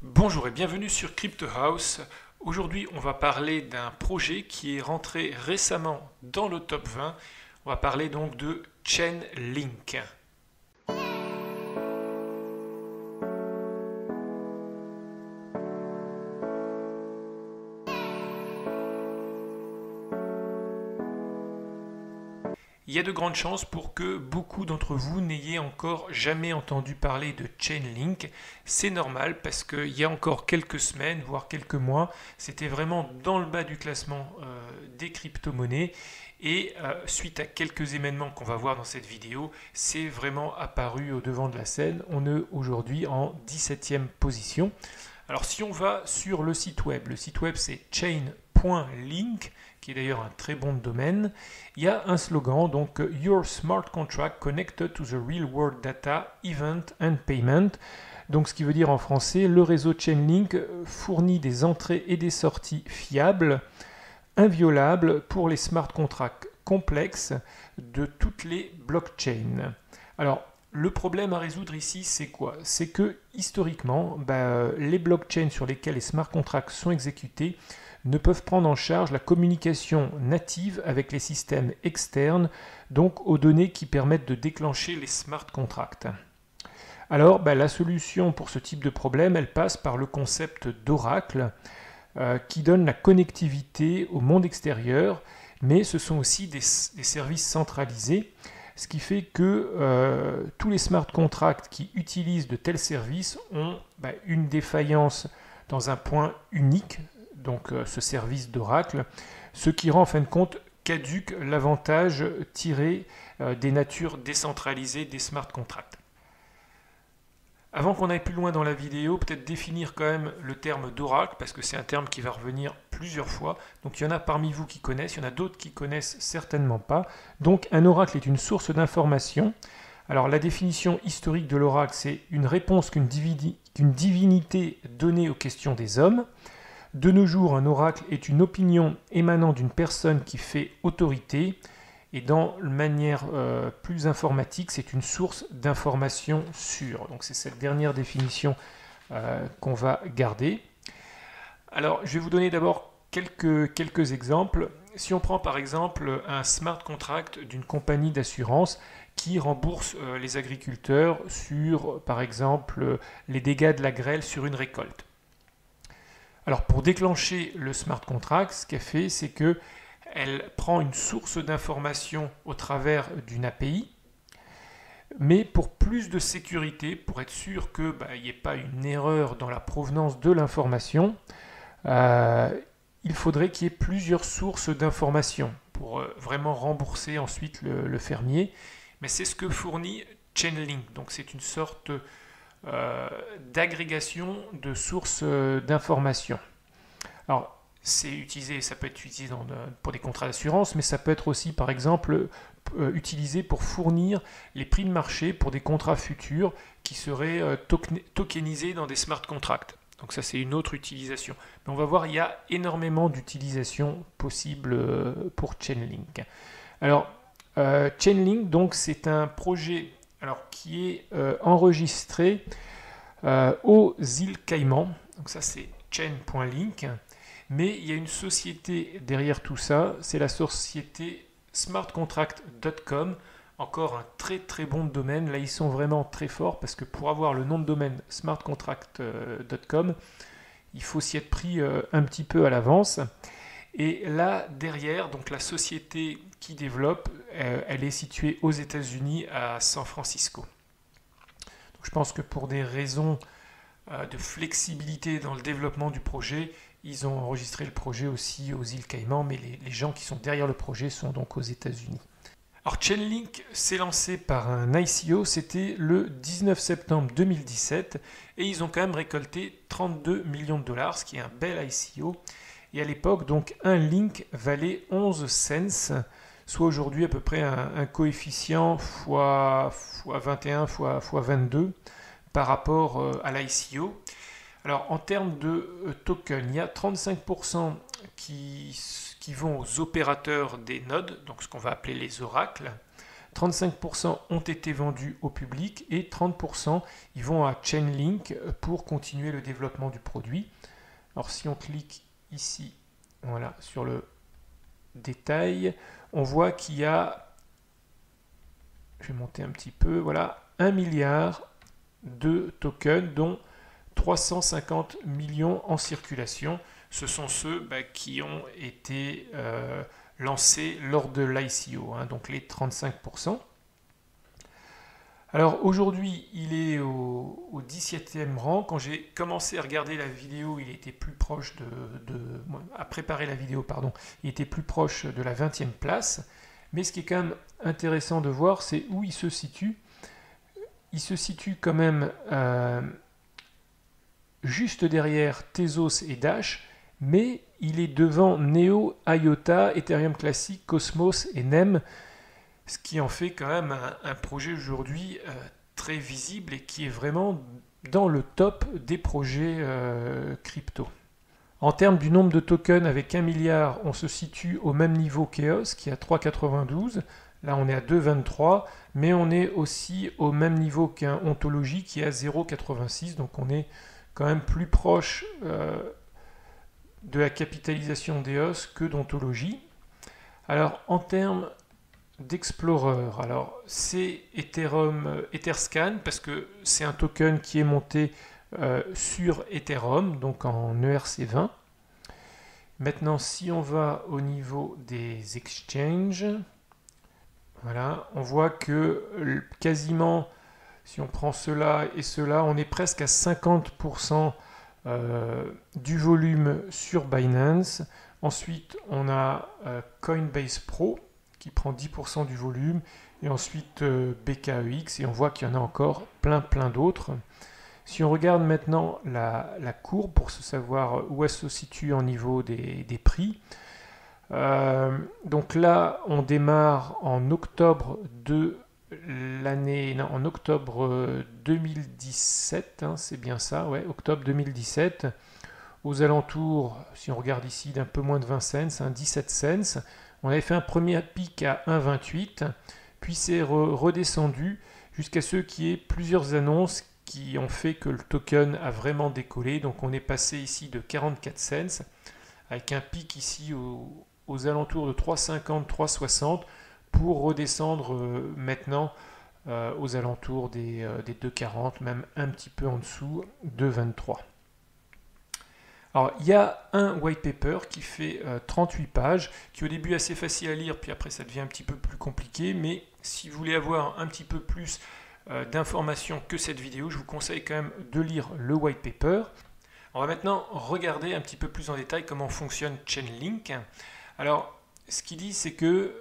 Bonjour et bienvenue sur Crypto House. Aujourd'hui, on va parler d'un projet qui est rentré récemment dans le top 20. On va parler donc de Chainlink. Il y a de grandes chances pour que beaucoup d'entre vous n'ayez encore jamais entendu parler de Chainlink. C'est normal parce qu'il y a encore quelques semaines, voire quelques mois, c'était vraiment dans le bas du classement des crypto-monnaies. Et suite à quelques événements qu'on va voir dans cette vidéo, c'est vraiment apparu au devant de la scène. On est aujourd'hui en 17e position. Alors si on va sur le site web c'est chain.link, qui est d'ailleurs un très bon domaine, il y a un slogan, donc Your smart contract connected to the real world data, event and payment. Donc ce qui veut dire en français, le réseau Chainlink fournit des entrées et des sorties fiables, inviolables pour les smart contracts complexes de toutes les blockchains. Alors, le problème à résoudre ici, c'est quoi? C'est que historiquement, les blockchains sur lesquels les smart contracts sont exécutés ne peuvent prendre en charge la communication native avec les systèmes externes, donc aux données qui permettent de déclencher les smart contracts. Alors, la solution pour ce type de problème, elle passe par le concept d'Oracle, qui donne la connectivité au monde extérieur, mais ce sont aussi des services centralisés, ce qui fait que tous les smart contracts qui utilisent de tels services ont une défaillance dans un point unique, donc ce service d'Oracle, ce qui rend en fin de compte caduque l'avantage tiré des natures décentralisées des smart contracts. Avant qu'on aille plus loin dans la vidéo, peut-être définir quand même le terme d'Oracle, parce que c'est un terme qui va revenir plusieurs fois. Donc il y en a parmi vous qui connaissent, il y en a d'autres qui connaissent certainement pas. Donc un oracle est une source d'information. Alors la définition historique de l'oracle, c'est une réponse qu'une divinité donnait aux questions des hommes. De nos jours, un oracle est une opinion émanant d'une personne qui fait autorité. Et dans une manière plus informatique, c'est une source d'information sûre. Donc c'est cette dernière définition qu'on va garder. Alors je vais vous donner d'abord quelques exemples. Si on prend par exemple un smart contract d'une compagnie d'assurance qui rembourse les agriculteurs sur par exemple les dégâts de la grêle sur une récolte. Alors pour déclencher le smart contract, ce qu'elle fait, c'est que elle prend une source d'information au travers d'une API, mais pour plus de sécurité, pour être sûr qu'il n'y ait pas une erreur dans la provenance de l'information, il faudrait qu'il y ait plusieurs sources d'information pour vraiment rembourser ensuite le fermier. Mais c'est ce que fournit Chainlink. Donc c'est une sorte d'agrégation de sources d'information. Alors, ça peut être utilisé pour des contrats d'assurance, mais ça peut être aussi, par exemple, utilisé pour fournir les prix de marché pour des contrats futurs qui seraient tokenisés dans des smart contracts. Donc ça, c'est une autre utilisation. Mais on va voir, il y a énormément d'utilisations possibles pour Chainlink. Alors, Chainlink, donc, c'est un projet qui est enregistré aux îles Caïmans. Donc ça, c'est chain.link. Mais il y a une société derrière tout ça, c'est la société smartcontract.com, encore un très très bon domaine. Là, ils sont vraiment très forts parce que pour avoir le nom de domaine smartcontract.com, il faut s'y être pris un petit peu à l'avance. Et là, derrière, donc la société qui développe, elle est située aux États-Unis, à San Francisco. Donc, je pense que pour des raisons de flexibilité dans le développement du projet, ils ont enregistré le projet aussi aux îles Caïmans, mais les gens qui sont derrière le projet sont donc aux États-Unis. Alors Chainlink s'est lancé par un ICO, c'était le 19 septembre 2017, et ils ont quand même récolté 32 millions de dollars, ce qui est un bel ICO. Et à l'époque, donc un link valait 11 cents, soit aujourd'hui à peu près un coefficient x 21, x 22 par rapport à l'ICO. Alors en termes de tokens, il y a 35% qui vont aux opérateurs des nodes, donc ce qu'on va appeler les oracles, 35% ont été vendus au public et 30% ils vont à Chainlink pour continuer le développement du produit. Alors si on clique ici, voilà, sur le détail, on voit qu'il y a, je vais monter un petit peu, voilà, 1 milliard de tokens, dont 350 millions en circulation. Ce sont ceux qui ont été lancés lors de l'ICO, donc les 35%. Alors aujourd'hui, il est au 17e rang. Quand j'ai commencé à regarder la vidéo, il était plus proche à préparer la vidéo, pardon, il était plus proche de la 20e place. Mais ce qui est quand même intéressant de voir, c'est où il se situe. Il se situe quand même juste derrière Tezos et Dash, mais il est devant Neo, IOTA, Ethereum Classic, Cosmos et NEM, ce qui en fait quand même un projet aujourd'hui très visible et qui est vraiment dans le top des projets crypto. En termes du nombre de tokens, avec 1 milliard, on se situe au même niveau qu'EOS, qui est à 3,92. Là, on est à 2,23, mais on est aussi au même niveau qu'un Ontologie qui est à 0,86. Donc, on est quand même plus proche de la capitalisation d'EOS que d'Ontologie. Alors, en termes d'Explorer, alors c'est Ethereum Etherscan parce que c'est un token qui est monté sur Ethereum, donc en ERC20. Maintenant, si on va au niveau des exchanges, voilà, on voit que quasiment, si on prend cela et cela, on est presque à 50% du volume sur Binance. Ensuite, on a Coinbase Pro qui prend 10% du volume, et ensuite BKEX, et on voit qu'il y en a encore plein d'autres. Si on regarde maintenant la courbe pour se savoir où elle se situe en niveau des prix, donc là on démarre en octobre de l'année, non, en octobre 2017, c'est bien ça, ouais, octobre 2017, aux alentours, si on regarde ici, d'un peu moins de 20 cents, 17 cents. On avait fait un premier pic à 1,28, puis c'est redescendu jusqu'à ce qu'il y ait plusieurs annonces qui ont fait que le token a vraiment décollé. Donc on est passé ici de 44 cents avec un pic ici aux alentours de 3,50, 3,60 pour redescendre maintenant aux alentours des 2,40, même un petit peu en dessous de 23. Alors, il y a un white paper qui fait 38 pages, qui au début est assez facile à lire, puis après ça devient un petit peu plus compliqué, mais si vous voulez avoir un petit peu plus d'informations que cette vidéo, je vous conseille quand même de lire le white paper. On va maintenant regarder un petit peu plus en détail comment fonctionne Chainlink. Alors, ce qu'il dit, c'est que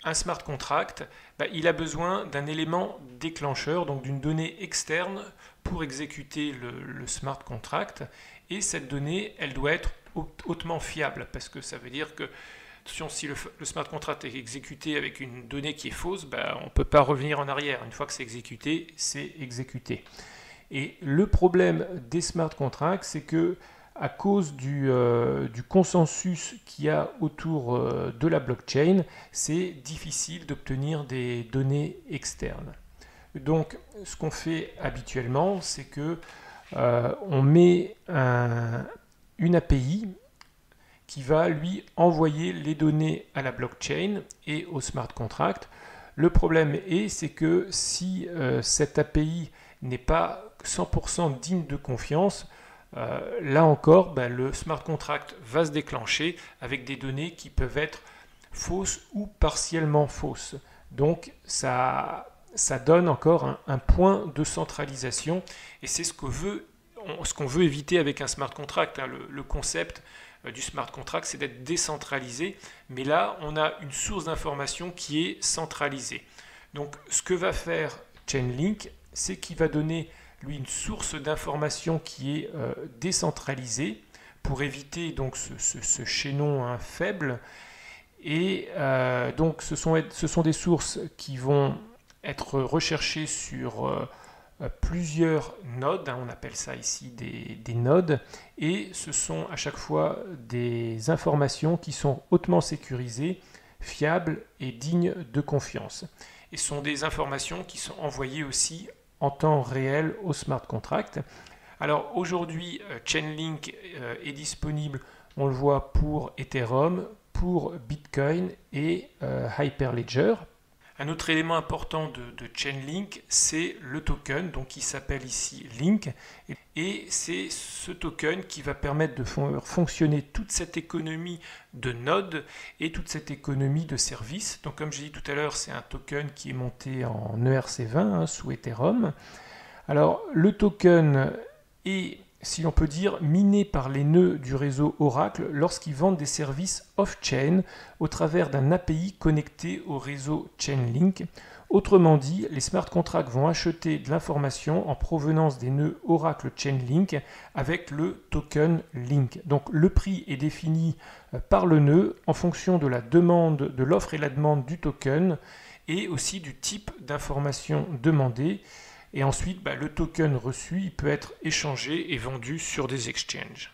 un smart contract, il a besoin d'un élément déclencheur, donc d'une donnée externe pour exécuter le smart contract. Et cette donnée, elle doit être hautement fiable, parce que ça veut dire que si le smart contract est exécuté avec une donnée qui est fausse, on ne peut pas revenir en arrière. Une fois que c'est exécuté, c'est exécuté. Et le problème des smart contracts, c'est que à cause du consensus qu'il y a autour de la blockchain, c'est difficile d'obtenir des données externes. Donc, ce qu'on fait habituellement, c'est que on met une API qui va lui envoyer les données à la blockchain et au smart contract. Le problème c'est que si cette API n'est pas 100% digne de confiance, là encore, le smart contract va se déclencher avec des données qui peuvent être fausses ou partiellement fausses. Donc ça donne encore un point de centralisation, et c'est ce qu'on veut éviter avec un smart contract. Le concept du smart contract, c'est d'être décentralisé, mais là on a une source d'information qui est centralisée. Donc ce que va faire Chainlink, c'est qu'il va donner lui une source d'information qui est décentralisée pour éviter donc ce chaînon faible. Et donc ce sont des sources qui vont être recherchées sur plusieurs nodes, on appelle ça ici des nodes, et ce sont à chaque fois des informations qui sont hautement sécurisées, fiables et dignes de confiance. et ce sont des informations qui sont envoyées aussi en temps réel au smart contract. Alors aujourd'hui, Chainlink est disponible, on le voit, pour Ethereum, pour Bitcoin et Hyperledger. Un autre élément important de Chainlink, c'est le token, donc qui s'appelle ici Link, et c'est ce token qui va permettre de faire fonctionner toute cette économie de nodes et toute cette économie de services. Donc comme j'ai dit tout à l'heure, c'est un token qui est monté en ERC20 sous Ethereum. Alors le token est, si l'on peut dire, miné par les nœuds du réseau Oracle lorsqu'ils vendent des services off-chain au travers d'un API connecté au réseau Chainlink. Autrement dit, les smart contracts vont acheter de l'information en provenance des nœuds Oracle Chainlink avec le token Link. Donc le prix est défini par le nœud en fonction de la demande, de l'offre et la demande du token et aussi du type d'information demandée. Et ensuite, le token reçu, il peut être échangé et vendu sur des exchanges.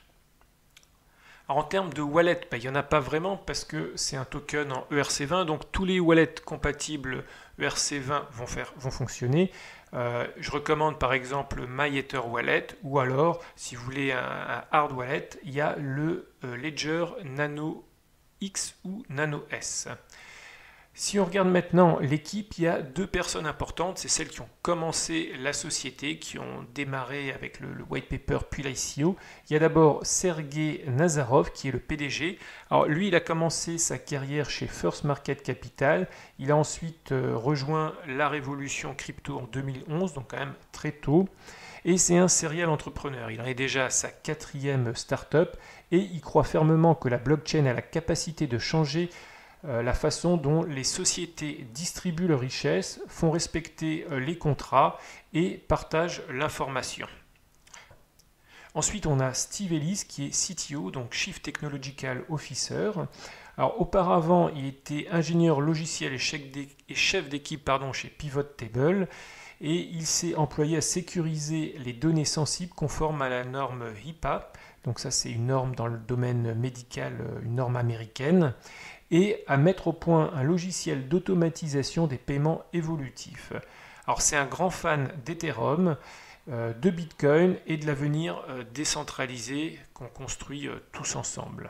Alors en termes de wallet, il n'y en a pas vraiment parce que c'est un token en ERC20, donc tous les wallets compatibles ERC20 vont fonctionner. Je recommande par exemple MyEther Wallet, ou alors, si vous voulez un hard wallet, il y a le Ledger Nano X ou Nano S. Si on regarde maintenant l'équipe, il y a deux personnes importantes, c'est celles qui ont commencé la société, qui ont démarré avec le white paper puis l'ICO. Il y a d'abord Sergey Nazarov qui est le PDG. Alors lui, il a commencé sa carrière chez First Market Capital. Il a ensuite rejoint la révolution crypto en 2011, donc quand même très tôt. Et c'est un serial entrepreneur. Il en est déjà à sa 4e start-up et il croit fermement que la blockchain a la capacité de changer la façon dont les sociétés distribuent leurs richesses, font respecter les contrats et partagent l'information. Ensuite, on a Steve Ellis qui est CTO, donc Chief Technological Officer. Alors, auparavant, il était ingénieur logiciel et chef d'équipe chez Pivot Table et il s'est employé à sécuriser les données sensibles conformes à la norme HIPAA. Donc ça, c'est une norme dans le domaine médical, une norme américaine, et à mettre au point un logiciel d'automatisation des paiements évolutifs. Alors c'est un grand fan d'Ethereum, de Bitcoin et de l'avenir décentralisé qu'on construit tous ensemble.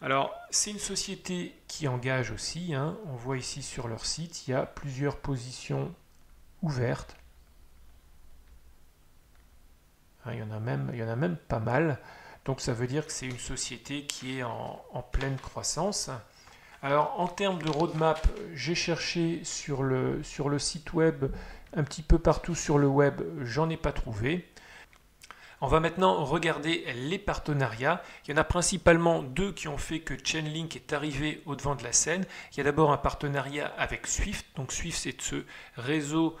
Alors c'est une société qui engage aussi, on voit ici sur leur site, il y a plusieurs positions ouvertes. Il y en a même pas mal. Donc ça veut dire que c'est une société qui est en pleine croissance. Alors en termes de roadmap, j'ai cherché sur le site web, un petit peu partout sur le web, j'en ai pas trouvé. On va maintenant regarder les partenariats. Il y en a principalement deux qui ont fait que Chainlink est arrivé au devant de la scène. Il y a d'abord un partenariat avec Swift. Donc Swift, c'est ce réseau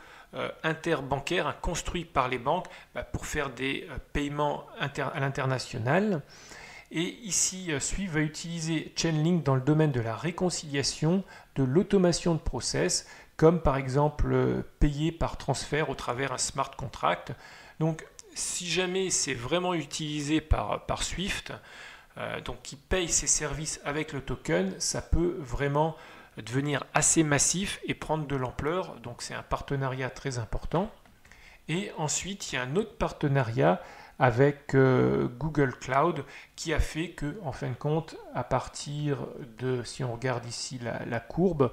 interbancaire construit par les banques pour faire des paiements à l'international. Et ici, Swift va utiliser Chainlink dans le domaine de la réconciliation, de l'automation de process, comme par exemple payer par transfert au travers un smart contract. Donc, si jamais c'est vraiment utilisé par Swift, donc qui paye ses services avec le token, ça peut vraiment devenir assez massif et prendre de l'ampleur. Donc c'est un partenariat très important. Et ensuite, il y a un autre partenariat avec Google Cloud qui a fait que, en fin de compte, à partir de, si on regarde ici la courbe,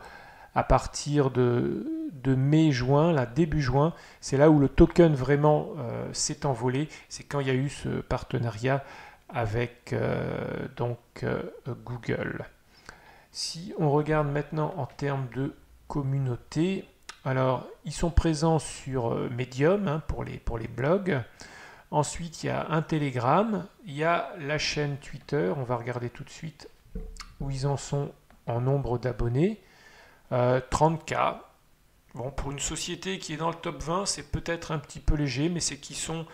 à partir de mai-juin, là, début juin, c'est là où le token vraiment s'est envolé. C'est quand il y a eu ce partenariat avec Google. Si on regarde maintenant en termes de communauté, alors ils sont présents sur Medium pour les blogs. Ensuite, il y a un Telegram, il y a la chaîne Twitter, on va regarder tout de suite où ils en sont en nombre d'abonnés. 30K. Bon, pour une société qui est dans le top 20, c'est peut-être un petit peu léger, mais c'est qu'ils sont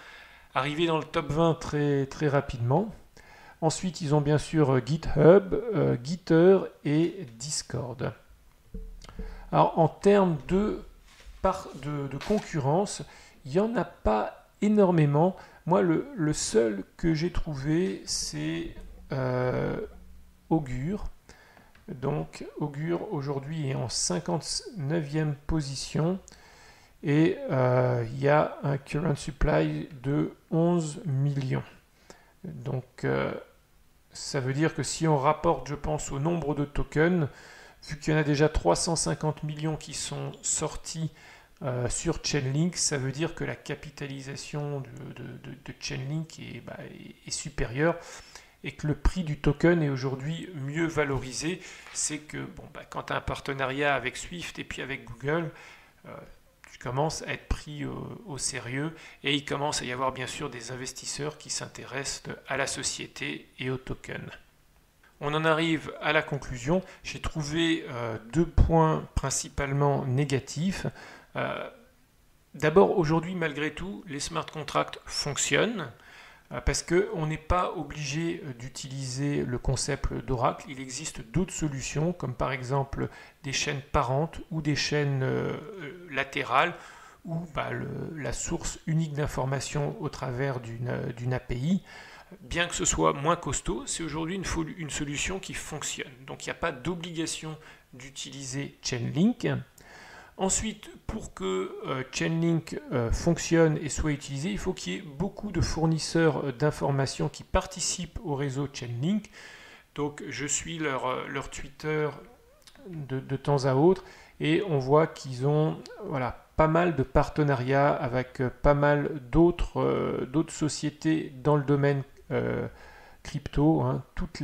arrivés dans le top 20 très, très rapidement. Ensuite, ils ont bien sûr GitHub, Gitter et Discord. Alors, en termes de concurrence, il n'y en a pas énormément. Moi, le seul que j'ai trouvé, c'est Augur. Donc Augur aujourd'hui est en 59e position et il y a un current supply de 11 millions. Donc ça veut dire que si on rapporte, je pense, au nombre de tokens, vu qu'il y en a déjà 350 millions qui sont sortis sur Chainlink, ça veut dire que la capitalisation de Chainlink est supérieure et que le prix du token est aujourd'hui mieux valorisé. C'est que quand tu as un partenariat avec Swift et puis avec Google, tu commences à être pris au sérieux et il commence à y avoir bien sûr des investisseurs qui s'intéressent à la société et au token. On en arrive à la conclusion. J'ai trouvé deux points principalement négatifs. D'abord, aujourd'hui, malgré tout, les smart contracts fonctionnent parce qu'on n'est pas obligé d'utiliser le concept d'Oracle. Il existe d'autres solutions, comme par exemple des chaînes parentes ou des chaînes latérales, ou la source unique d'information au travers d'une API. Bien que ce soit moins costaud, c'est aujourd'hui une solution qui fonctionne. Donc il n'y a pas d'obligation d'utiliser Chainlink. Ensuite, pour que Chainlink fonctionne et soit utilisé, il faut qu'il y ait beaucoup de fournisseurs d'informations qui participent au réseau Chainlink. Donc je suis leur Twitter de temps à autre et on voit qu'ils ont pas mal de partenariats avec pas mal d'autres sociétés dans le domaine crypto. Toutes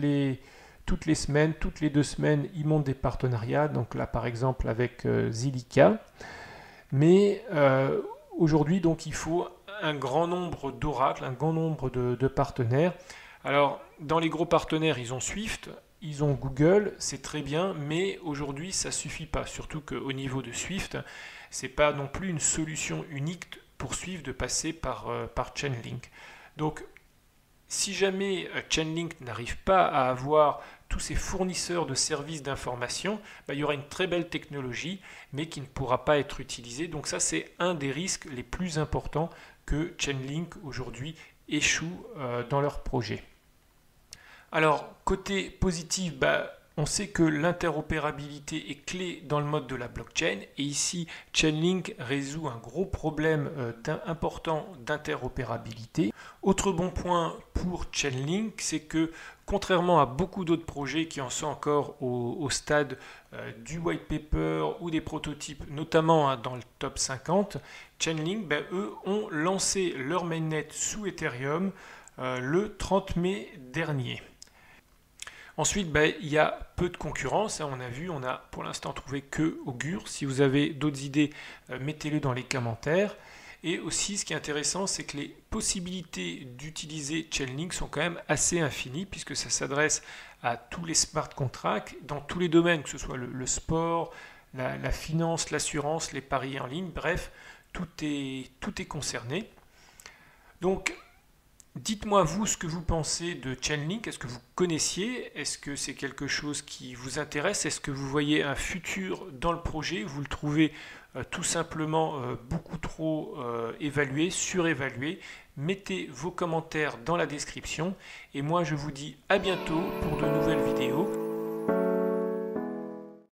les semaines, toutes les 2 semaines, ils montent des partenariats. Donc là, par exemple, avec Zilliqa. Mais aujourd'hui, donc, il faut un grand nombre d'oracles, un grand nombre de partenaires. Alors, dans les gros partenaires, ils ont Swift, ils ont Google, c'est très bien, mais aujourd'hui, ça ne suffit pas. Surtout qu'au niveau de Swift, ce n'est pas non plus une solution unique pour Swift de passer par Chainlink. Donc, si jamais Chainlink n'arrive pas à avoir tous ces fournisseurs de services d'information, il y aura une très belle technologie, mais qui ne pourra pas être utilisée. Donc ça, c'est un des risques les plus importants que Chainlink aujourd'hui échoue dans leur projet. Alors, côté positif, on sait que l'interopérabilité est clé dans le mode de la blockchain et ici Chainlink résout un gros problème important d'interopérabilité. Autre bon point pour Chainlink, c'est que contrairement à beaucoup d'autres projets qui en sont encore au stade du white paper ou des prototypes, notamment dans le top 50, Chainlink, eux, ont lancé leur mainnet sous Ethereum le 30 mai dernier. Ensuite, il y a peu de concurrence. On a vu, on a pour l'instant trouvé que Augur. Si vous avez d'autres idées, mettez-les dans les commentaires. Et aussi, ce qui est intéressant, c'est que les possibilités d'utiliser Chainlink sont quand même assez infinies, puisque ça s'adresse à tous les smart contracts, dans tous les domaines, que ce soit le sport, la finance, l'assurance, les paris en ligne, bref, tout est concerné. Donc, dites-moi vous ce que vous pensez de Chainlink, est-ce que vous connaissiez, est-ce que c'est quelque chose qui vous intéresse, est-ce que vous voyez un futur dans le projet, vous le trouvez tout simplement beaucoup trop évalué, surévalué. Mettez vos commentaires dans la description et moi je vous dis à bientôt pour de nouvelles vidéos.